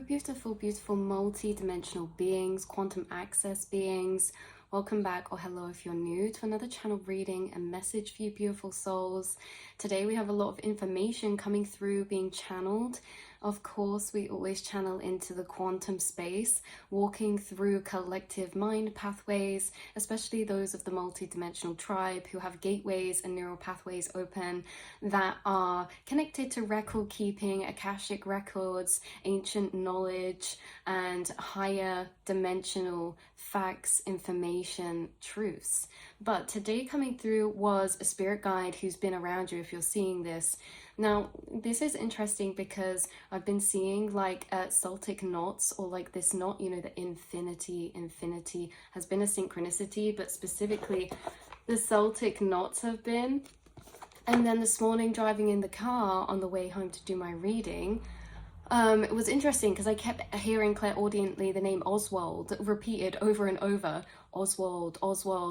beautiful, beautiful multi-dimensional beings, quantum access beings. Welcome back, or hello if you're new, to another channel reading and message for you beautiful souls. Today we have a lot of information coming through, being channeled. Of course, we always channel into the quantum space, walking through collective mind pathways, especially those of the multi-dimensional tribe who have gateways and neural pathways open that are connected to record keeping, Akashic records, ancient knowledge, and higher dimensional facts, information, truths. But today coming through was a spirit guide who's been around you if you're seeing this. Now, this is interesting because I've been seeing like Celtic knots, or like this knot, you know, the infinity has been a synchronicity, but specifically the Celtic knots have been. And then this morning driving in the car on the way home to do my reading, it was interesting because I kept hearing clairaudiently the name Oswald repeated over and over. Oswald,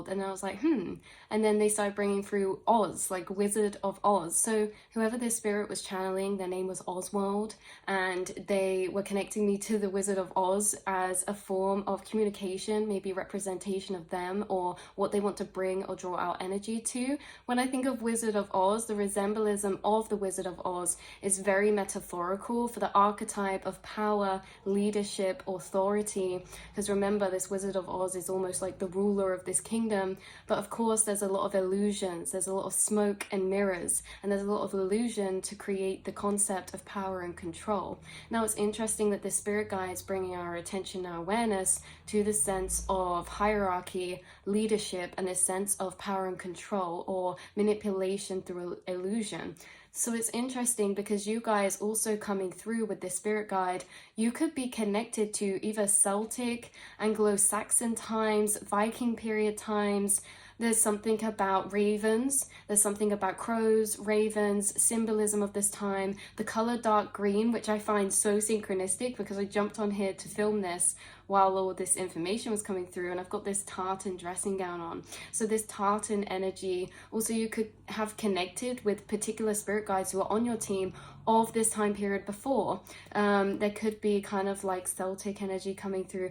and I was like, and then they started bringing through Oz, like Wizard of Oz. So whoever this spirit was channeling, their name was Oswald, and they were connecting me to the Wizard of Oz as a form of communication, maybe representation of them or what they want to bring or draw out energy to. When I think of Wizard of Oz, the resemblance of the Wizard of Oz is very metaphorical for the archetype of power, leadership, authority, because remember, this Wizard of Oz is almost like the ruler of this kingdom. But of course there's a lot of illusions, there's a lot of smoke and mirrors, and there's a lot of illusion to create the concept of power and control. Now it's interesting that the spirit guide is bringing our attention, our awareness to the sense of hierarchy, leadership, and this sense of power and control, or manipulation through illusion. So it's interesting because you guys also coming through with this spirit guide, you could be connected to either Celtic, Anglo-Saxon times, Viking period times. There's something about ravens, there's something about crows, ravens, symbolism of this time. The color dark green, which I find so synchronistic because I jumped on here to film this while all this information was coming through, and I've got this tartan dressing gown on. So this tartan energy, also you could have connected with particular spirit guides who are on your team of this time period before. There could be kind of like Celtic energy coming through.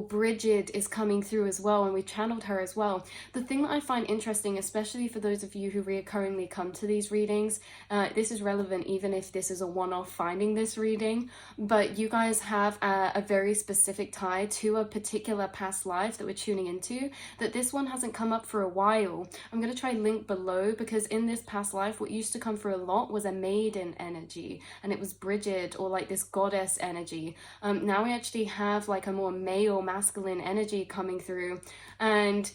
Bridget is coming through as well, and we channeled her as well. The thing that I find interesting, especially for those of you who reoccurringly come to these readings, this is relevant even if this is a one-off finding this reading, but you guys have a very specific tie to a particular past life that we're tuning into, that this one hasn't come up for a while. I'm going to try link below, because in this past life what used to come through a lot was a maiden energy, and it was Bridget, or like this goddess energy. Now we actually have like a more male masculine energy coming through. And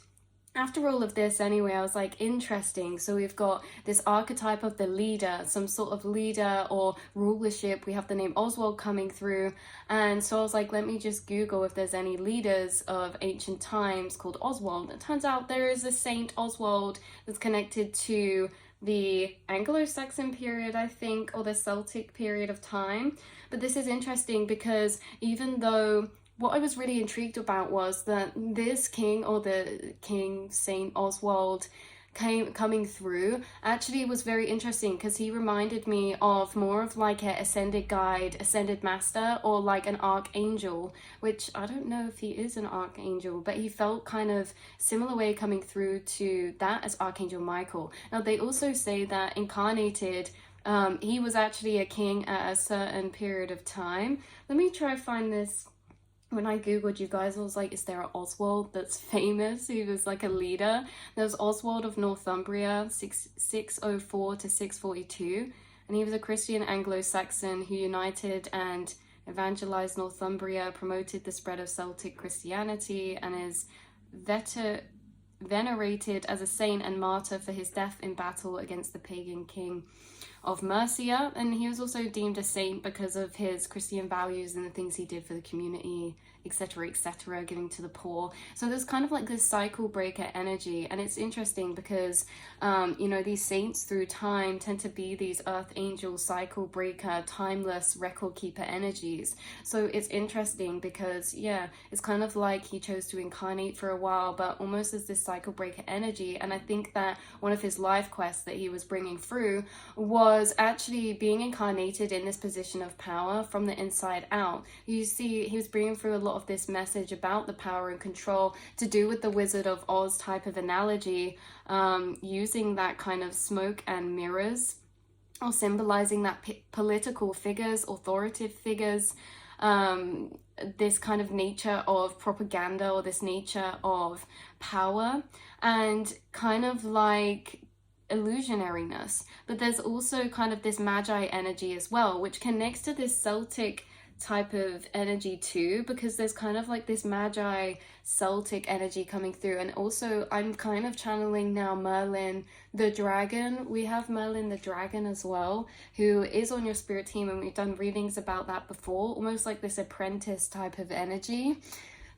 after all of this anyway, I was like, interesting. So we've got this archetype of the leader, some sort of leader or rulership. We have the name Oswald coming through, and so I was like, let me just Google if there's any leaders of ancient times called Oswald. It turns out there is a Saint Oswald that's connected to the Anglo-Saxon period, I think, or the Celtic period of time. But this is interesting because even though what I was really intrigued about was that this king, or the King Saint Oswald coming through, actually was very interesting because he reminded me of more of like an ascended guide, ascended master, or like an archangel, which I don't know if he is an archangel, but he felt kind of similar way coming through to that as Archangel Michael. Now they also say that incarnated, he was actually a king at a certain period of time. Let me try to find this. When I googled, you guys, I was like, is there an Oswald that's famous? He was like a leader. There was Oswald of Northumbria, 604 to 642, and he was a Christian Anglo-Saxon who united and evangelized Northumbria, promoted the spread of Celtic Christianity, and is venerated as a saint and martyr for his death in battle against the pagan king of Mercia. And he was also deemed a saint because of his Christian values and the things he did for the community, etc., giving to the poor. So there's kind of like this cycle breaker energy, and it's interesting because you know, these saints through time tend to be these earth angel, cycle breaker, timeless record keeper energies. So it's interesting because, yeah, it's kind of like he chose to incarnate for a while, but almost as this cycle breaker energy. And I think that one of his life quests that he was bringing through was was actually being incarnated in this position of power from the inside out. You see, he was bringing through a lot of this message about the power and control to do with the Wizard of Oz type of analogy, using that kind of smoke and mirrors, or symbolizing that political figures, authoritative figures, this kind of nature of propaganda, or this nature of power, and kind of like illusionariness. But there's also kind of this magi energy as well, which connects to this Celtic type of energy too, because there's kind of like this magi Celtic energy coming through. And also I'm kind of channeling now Merlin the dragon. We have Merlin the dragon as well, who is on your spirit team, and we've done readings about that before, almost like this apprentice type of energy.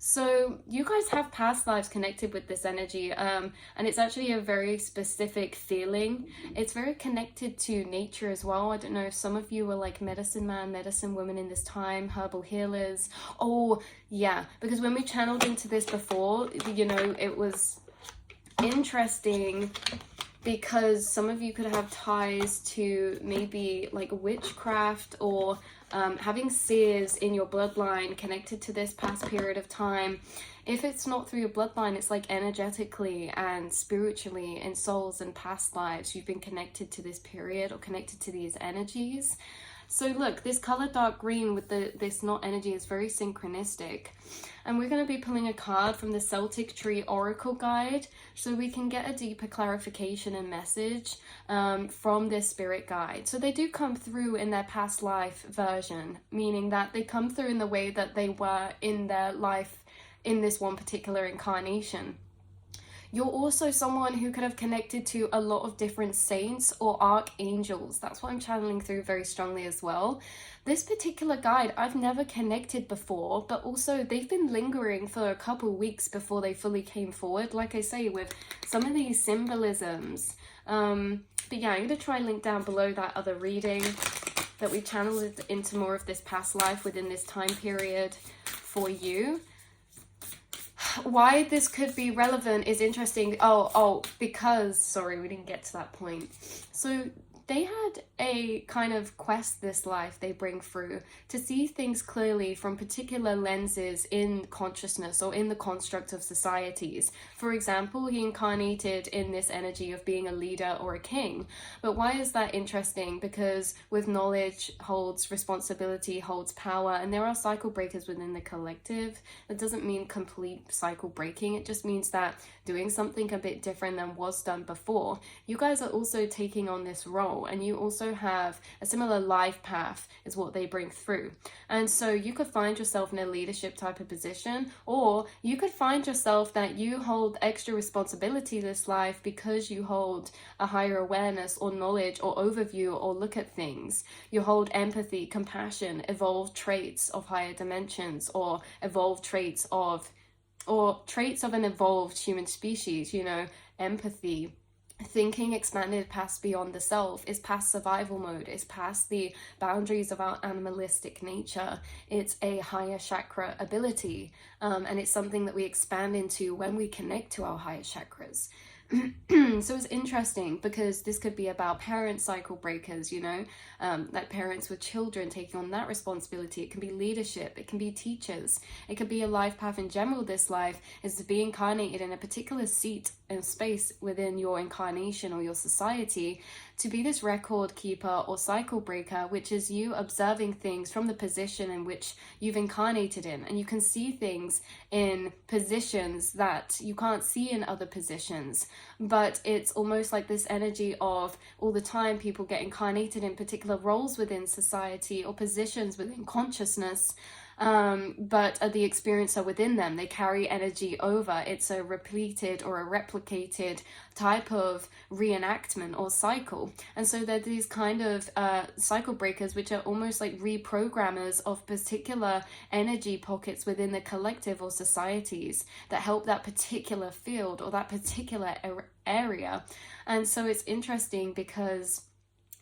So you guys have past lives connected with this energy, and it's actually a very specific feeling. It's very connected to nature as well. I don't know if some of you were like medicine man, medicine woman in this time, herbal healers. Oh yeah, because when we channeled into this before, you know, it was interesting because some of you could have ties to maybe like witchcraft, or having seers in your bloodline connected to this past period of time. If it's not through your bloodline, it's like energetically and spiritually, in souls and past lives, you've been connected to this period or connected to these energies. So look, this color dark green with this knot energy is very synchronistic. And we're going to be pulling a card from the Celtic Tree Oracle Guide, so we can get a deeper clarification and message from this spirit guide. So they do come through in their past life version, meaning that they come through in the way that they were in their life in this one particular incarnation. You're also someone who could have connected to a lot of different saints or archangels. That's what I'm channeling through very strongly as well. This particular guide I've never connected before, but also they've been lingering for a couple weeks before they fully came forward, like I say, with some of these symbolisms. But yeah, I'm going to try and link down below that other reading that we channeled into more of this past life within this time period for you. Why this could be relevant is interesting. Because, sorry, we didn't get to that point. So they had a kind of quest this life they bring through to see things clearly from particular lenses in consciousness or in the construct of societies. For example, he incarnated in this energy of being a leader or a king. But why is that interesting? Because with knowledge holds responsibility, holds power, and there are cycle breakers within the collective. That doesn't mean complete cycle breaking. It just means that doing something a bit different than was done before. You guys are also taking on this role, and you also have a similar life path is what they bring through. And so you could find yourself in a leadership type of position, or you could find yourself that you hold extra responsibility this life because you hold a higher awareness or knowledge or overview or look at things. You hold empathy, compassion, evolved traits of higher dimensions, or evolved traits of an evolved human species, you know, empathy. Thinking expanded past beyond the self, is past survival mode, is past the boundaries of our animalistic nature. It's a higher chakra ability, and it's something that we expand into when we connect to our higher chakras. So it's interesting because this could be about parent cycle breakers, you know, like parents with children taking on that responsibility. It can be leadership, it can be teachers, it could be a life path in general. This life is to be incarnated in a particular seat and space within your incarnation or your society, to be this record keeper or cycle breaker, which is you observing things from the position in which you've incarnated in. And you can see things in positions that you can't see in other positions, but it's almost like this energy of all the time people get incarnated in particular roles within society or positions within consciousness, but the experiencer within them, they carry energy over. It's a repeated or a replicated type of reenactment or cycle. And so there are these kind of cycle breakers, which are almost like reprogrammers of particular energy pockets within the collective or societies that help that particular field or that particular area. And so it's interesting because,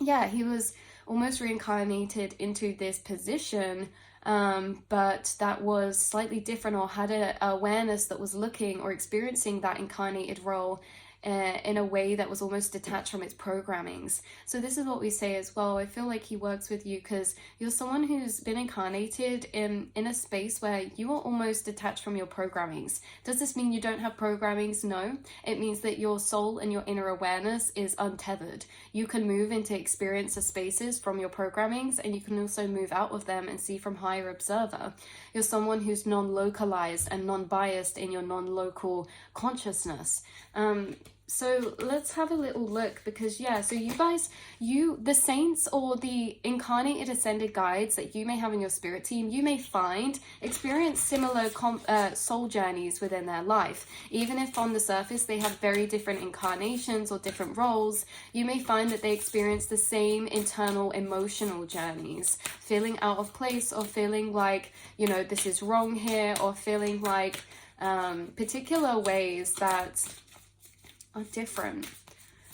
yeah, he was almost reincarnated into this position, but that was slightly different, or had an awareness that was looking or experiencing that incarnated role in a way that was almost detached from its programmings. So this is what we say as well. I feel like he works with you because you're someone who's been incarnated in a space where you are almost detached from your programmings. Does this mean you don't have programmings? No. It means that your soul and your inner awareness is untethered. You can move into experiencer spaces from your programmings, and you can also move out of them and see from higher observer. You're someone who's non-localized and non-biased in your non-local consciousness. So let's have a little look, because yeah, so you guys, the saints or the incarnated ascended guides that you may have in your spirit team, you may experience similar soul journeys within their life. Even if on the surface they have very different incarnations or different roles, you may find that they experience the same internal emotional journeys, feeling out of place, or feeling like, you know, this is wrong here, or feeling like particular ways that are different.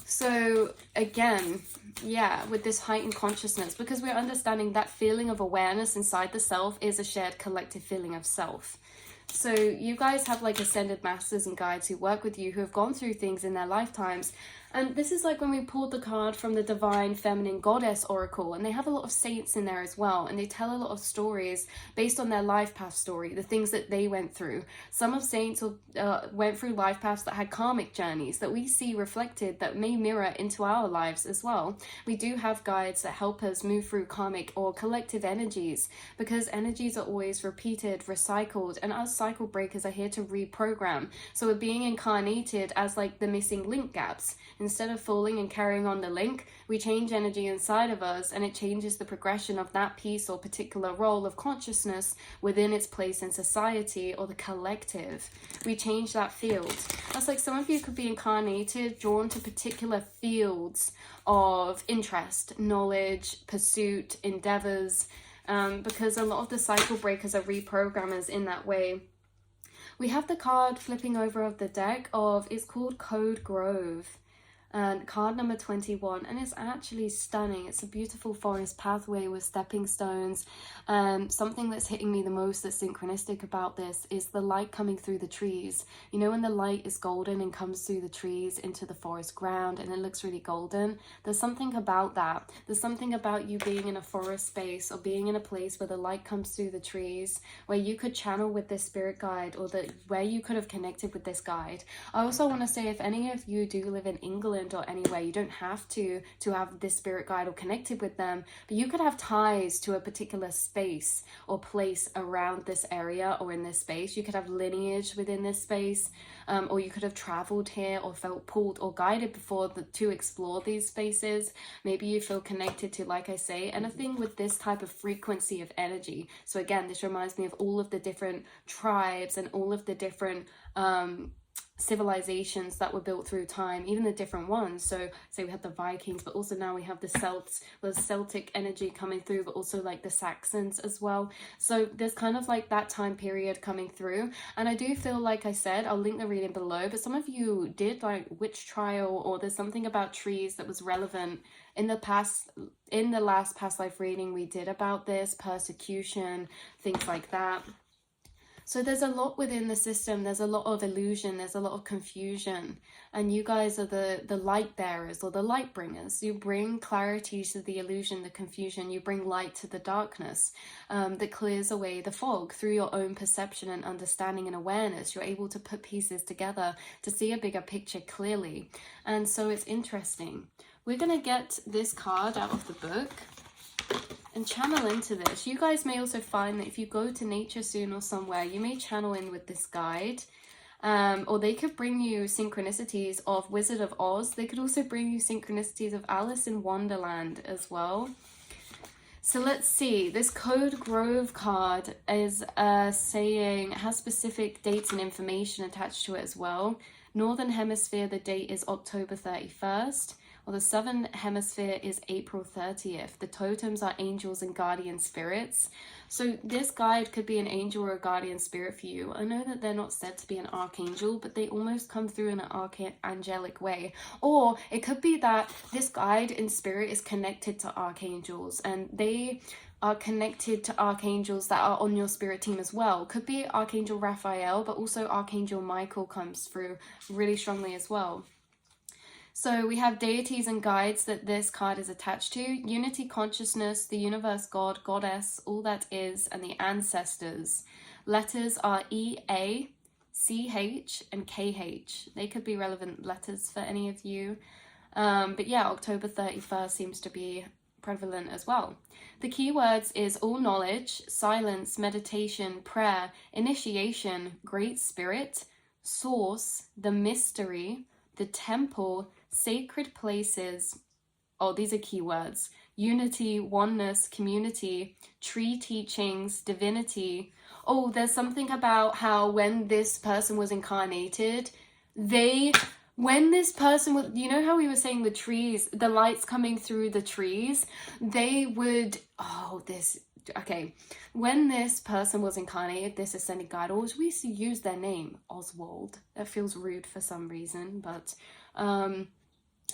So again, yeah, with this heightened consciousness, because we're understanding that feeling of awareness inside the self is a shared collective feeling of self. So you guys have like ascended masters and guides who work with you, who have gone through things in their lifetimes. And this is like when we pulled the card from the Divine Feminine Goddess Oracle, and they have a lot of saints in there as well, and they tell a lot of stories based on their life path story, the things that they went through. Some of saints went through life paths that had karmic journeys that we see reflected that may mirror into our lives as well. We do have guides that help us move through karmic or collective energies, because energies are always repeated, recycled, and us cycle breakers are here to reprogram. So we're being incarnated as like the missing link gaps. Instead of falling and carrying on the link, we change energy inside of us, and it changes the progression of that piece or particular role of consciousness within its place in society or the collective. We change that field. That's like some of you could be incarnated, drawn to particular fields of interest, knowledge, pursuit, endeavors, because a lot of the cycle breakers are reprogrammers in that way. We have the card flipping over of the deck it's called Code Grove. And card number 21, and it's actually stunning. It's a beautiful forest pathway with stepping stones. Something that's hitting me the most that's synchronistic about this is the light coming through the trees. You know, when the light is golden and comes through the trees into the forest ground and it looks really golden, there's something about that. There's something about you being in a forest space or being in a place where the light comes through the trees, where you could channel with this spirit guide, or where you could have connected with this guide. I also want to say, if any of you do live in England or anywhere, you don't have to have this spirit guide or connected with them, but you could have ties to a particular space or place around this area or in this space. You could have lineage within this space, or you could have traveled here or felt pulled or guided before to explore these spaces. Maybe you feel connected to, like I say, anything with this type of frequency of energy. So again, this reminds me of all of the different tribes and all of the different civilizations that were built through time, even the different ones. So say we had the Vikings, but also now we have the Celts, the Celtic energy coming through, but also like the Saxons as well. So there's kind of like that time period coming through. And I do feel, like I said, I'll link the reading below, but some of you did like witch trial, or there's something about trees that was relevant in the past. In the last past life reading we did about this, persecution, things like that. So there's a lot within the system. There's a lot of illusion. There's a lot of confusion. And you guys are the light bearers or the light bringers. You bring clarity to the illusion, the confusion. You bring light to the darkness that clears away the fog through your own perception and understanding and awareness. You're able to put pieces together to see a bigger picture clearly. And so it's interesting. We're going to get this card out of the book and channel into this. You guys may also find that if you go to nature soon or somewhere, you may channel in with this guide, or they could bring you synchronicities of Wizard of Oz. They could also bring you synchronicities of Alice in Wonderland as well. So let's see, this Code Grove card is saying, it has specific dates and information attached to it as well. Northern Hemisphere, the date is October 31st. Well, the Southern Hemisphere is April 30th. The totems are angels and guardian spirits. So this guide could be an angel or a guardian spirit for you. I know that they're not said to be an archangel, but they almost come through in an archangelic way. Or it could be that this guide in spirit is connected to archangels, and they are connected to archangels that are on your spirit team as well. Could be Archangel Raphael, but also Archangel Michael comes through really strongly as well. So we have deities and guides that this card is attached to. Unity consciousness, the universe, God, goddess, all that is, and the ancestors. Letters are E, A, C, H, and K, H. They could be relevant letters for any of you. But yeah, October 31st seems to be prevalent as well. The keywords is all knowledge, silence, meditation, prayer, initiation, great spirit, source, the mystery, the temple, sacred places. Oh, these are keywords. Unity, oneness, community, tree teachings, divinity. Oh, there's something about how when this person was incarnated, when this person was, you know how we were saying the trees, the lights coming through the trees, they would, okay, when this person was incarnated, this ascended guide, always we used to use their name, Oswald. That feels rude for some reason, but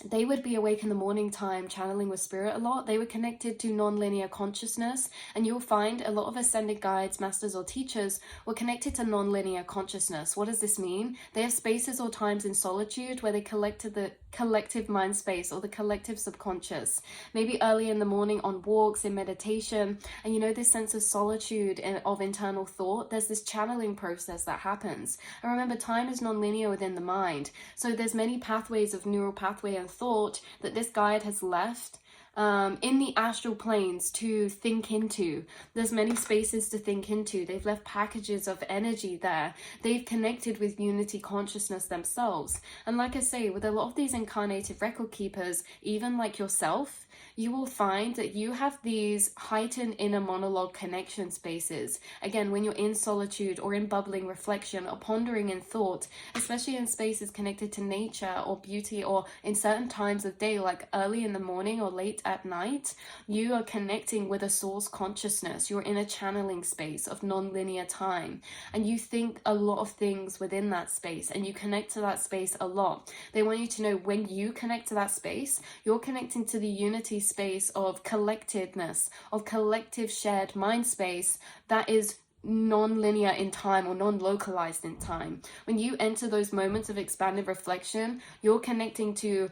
they would be awake in the morning time channeling with spirit a lot. They were connected to non-linear consciousness, and you'll find a lot of ascended guides, masters, or teachers were connected to non-linear consciousness. What does this mean? They have spaces or times in solitude where they collect to the collective mind space or the collective subconscious, maybe early in the morning on walks, in meditation, and you know, this sense of solitude and of internal thought, there's this channeling process that happens. And remember, time is non-linear within the mind, so there's many pathways of neural pathway and thought that this guide has left in the astral planes to think into. There's many spaces to think into. They've left packages of energy there. They've connected with unity consciousness themselves. And like I say, with a lot of these incarnated record keepers, even like yourself, you will find that you have these heightened inner monologue connection spaces. Again, when you're in solitude or in bubbling reflection or pondering in thought, especially in spaces connected to nature or beauty, or in certain times of day, like early in the morning or late at night, you are connecting with a source consciousness. You're in a channeling space of non-linear time, and you think a lot of things within that space, and you connect to that space a lot. They want you to know when you connect to that space, you're connecting to the unity space of collectedness, of collective shared mind space that is non-linear in time or non-localized in time. When you enter those moments of expanded reflection, you're connecting to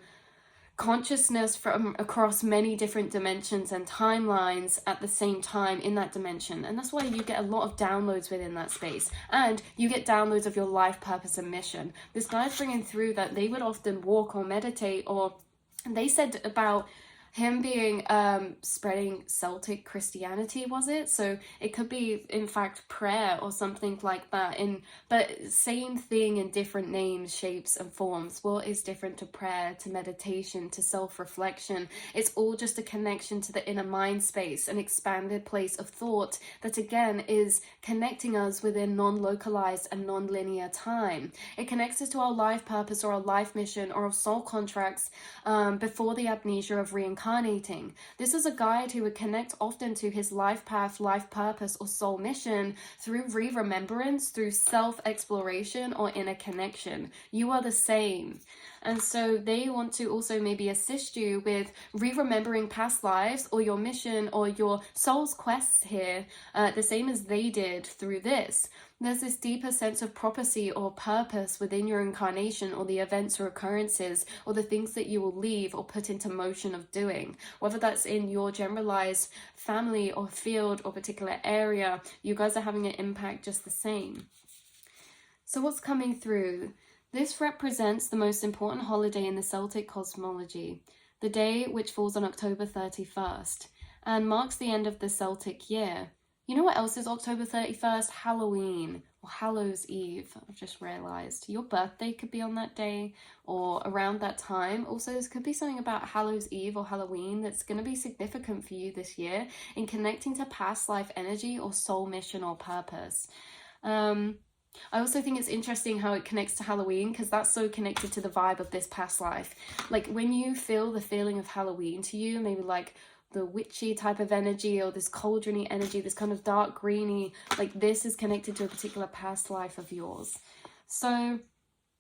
consciousness from across many different dimensions and timelines at the same time in that dimension. And that's why you get a lot of downloads within that space, and you get downloads of your life purpose and mission. This guy's bringing through that they would often walk or meditate, or they said about him being spreading Celtic Christianity, was it? So it could be in fact prayer or something like that, but same thing in different names, shapes and forms. What is different to prayer, to meditation, to self-reflection? It's all just a connection to the inner mind space, an expanded place of thought that again is connecting us within non-localized and non-linear time. It connects us to our life purpose or our life mission or our soul contracts before the amnesia of reincarnation. This is a guide who would connect often to his life path, life purpose, or soul mission through re-remembrance, through self-exploration or inner connection. You are the same. And so they want to also maybe assist you with re-remembering past lives or your mission or your soul's quests here, the same as they did through this. There's this deeper sense of prophecy or purpose within your incarnation, or the events or occurrences or the things that you will leave or put into motion of doing. Whether that's in your generalized family or field or particular area, you guys are having an impact just the same. So what's coming through? This represents the most important holiday in the Celtic cosmology, the day which falls on October 31st and marks the end of the Celtic year. You know what else is October 31st? Halloween, or Hallows Eve. I've just realised. Your birthday could be on that day or around that time. Also, this could be something about Hallows Eve or Halloween that's going to be significant for you this year in connecting to past life energy or soul mission or purpose. I also think it's interesting how it connects to Halloween, because that's so connected to the vibe of this past life. Like when you feel the feeling of Halloween to you, maybe like the witchy type of energy or this cauldrony energy, this kind of dark greeny, like this is connected to a particular past life of yours. So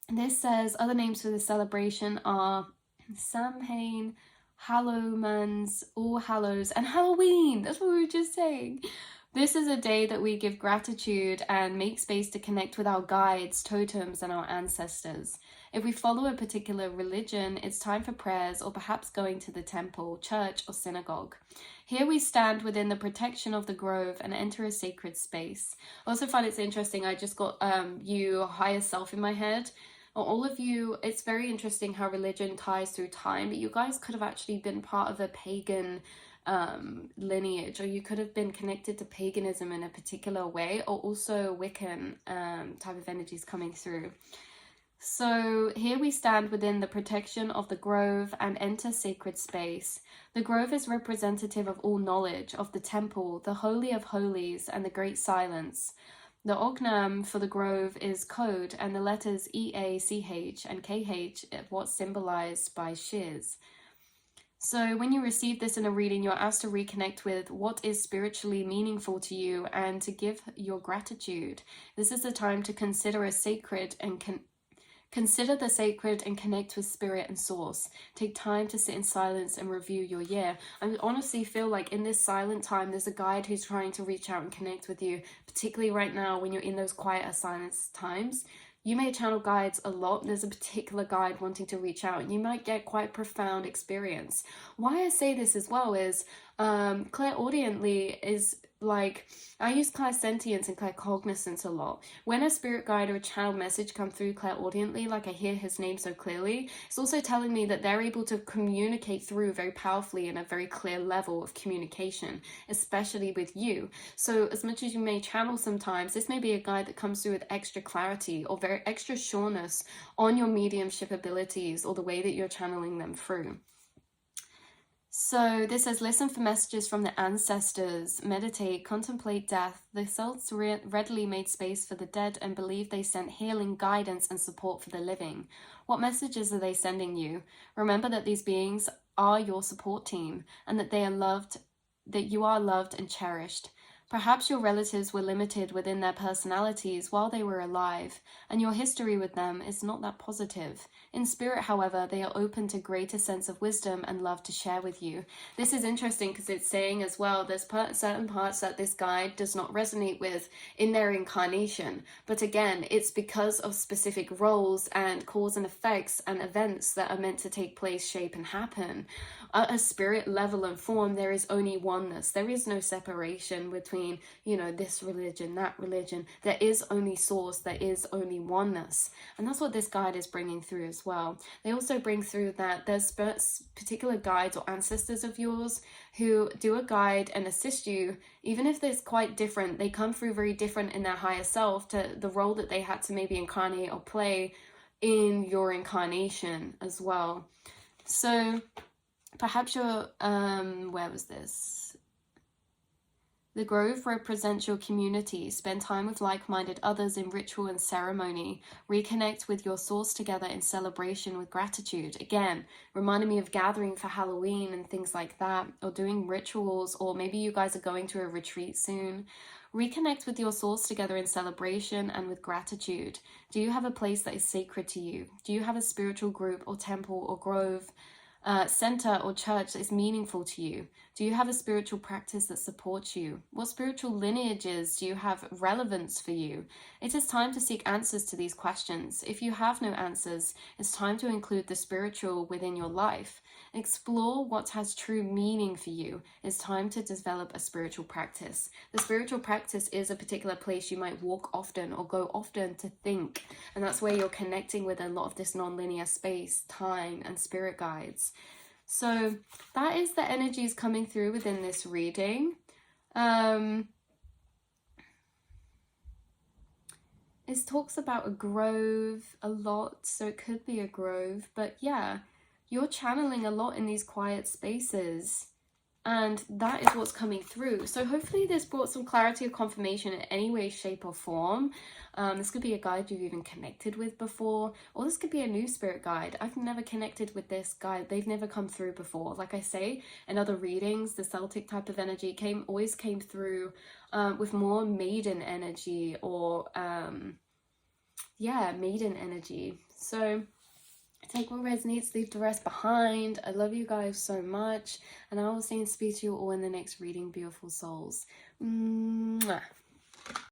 this says other names for the celebration are Samhain, Hallowmans, All Hallows, and Halloween. That's what we were just saying. This is a day that we give gratitude and make space to connect with our guides, totems, and our ancestors. If we follow a particular religion, it's time for prayers or perhaps going to the temple, church, or synagogue. Here we stand within the protection of the grove and enter a sacred space. I also find it's interesting, I just got you higher self in my head. All of you, it's very interesting how religion ties through time, but you guys could have actually been part of a pagan lineage, or you could have been connected to paganism in a particular way, or also Wiccan type of energies coming through. So here we stand within the protection of the grove and enter sacred space. The grove is representative of all knowledge, of the temple, the holy of holies, and the great silence. The ognam for the grove is code, and the letters EACH and KH what's symbolized by shiz. So when you receive this in a reading, you're asked to reconnect with what is spiritually meaningful to you and to give your gratitude. This is the time to consider the sacred and connect with spirit and source. Take time to sit in silence and review your year. I honestly feel like in this silent time, there's a guide who's trying to reach out and connect with you, particularly right now when you're in those quieter silence times. You may channel guides a lot. There's a particular guide wanting to reach out, and you might get quite profound experience. Why I say this as well is clairaudiently is like, I use clairsentience and claircognizance a lot. When a spirit guide or a channel message come through clairaudiently, like I hear his name so clearly, it's also telling me that they're able to communicate through very powerfully in a very clear level of communication, especially with you. So as much as you may channel sometimes, this may be a guide that comes through with extra clarity or very extra sureness on your mediumship abilities or the way that you're channeling them through. So this says, listen for messages from the ancestors, meditate, contemplate death. The Celts readily made space for the dead and believed they sent healing, guidance, and support for the living. What messages are they sending you? Remember that these beings are your support team and that they are loved, that you are loved and cherished. Perhaps your relatives were limited within their personalities while they were alive, and your history with them is not that positive. In spirit, however, they are open to greater sense of wisdom and love to share with you. This is interesting because it's saying as well, there's certain parts that this guide does not resonate with in their incarnation. But again, it's because of specific roles and cause and effects and events that are meant to take place, shape, and happen. At a spirit level and form, there is only oneness. There is no separation between, this religion, that religion. There is only source. There is only oneness. And that's what this guide is bringing through as well. They also bring through that there's particular guides or ancestors of yours who do a guide and assist you, even if it's quite different. They come through very different in their higher self to the role that they had to maybe incarnate or play in your incarnation as well. So perhaps you're, where was this? The grove represents your community. Spend time with like-minded others in ritual and ceremony. Reconnect with your source together in celebration with gratitude. Again, reminding me of gathering for Halloween and things like that, or doing rituals, or maybe you guys are going to a retreat soon. Reconnect with your source together in celebration and with gratitude. Do you have a place that is sacred to you? Do you have a spiritual group or temple or grove, center or church that is meaningful to you? Do you have a spiritual practice that supports you? What spiritual lineages do you have relevance for you? It is time to seek answers to these questions. If you have no answers, it's time to include the spiritual within your life. Explore what has true meaning for you. It's time to develop a spiritual practice. The spiritual practice is a particular place you might walk often or go often to think. And that's where you're connecting with a lot of this non-linear space, time, and spirit guides. So that is the energies coming through within this reading. It talks about a grove a lot, so it could be a grove, but yeah, you're channeling a lot in these quiet spaces, and that is what's coming through. So hopefully this brought some clarity or confirmation in any way, shape, or form. This could be a guide you've even connected with before, or this could be a new spirit guide. I've never connected with this guide. They've never come through before. Like I say, in other readings, the Celtic type of energy always came through with more maiden energy or maiden energy. So take what resonates, leave the rest behind. I love you guys so much, and I will see and speak to you all in the next reading, beautiful souls. Mwah.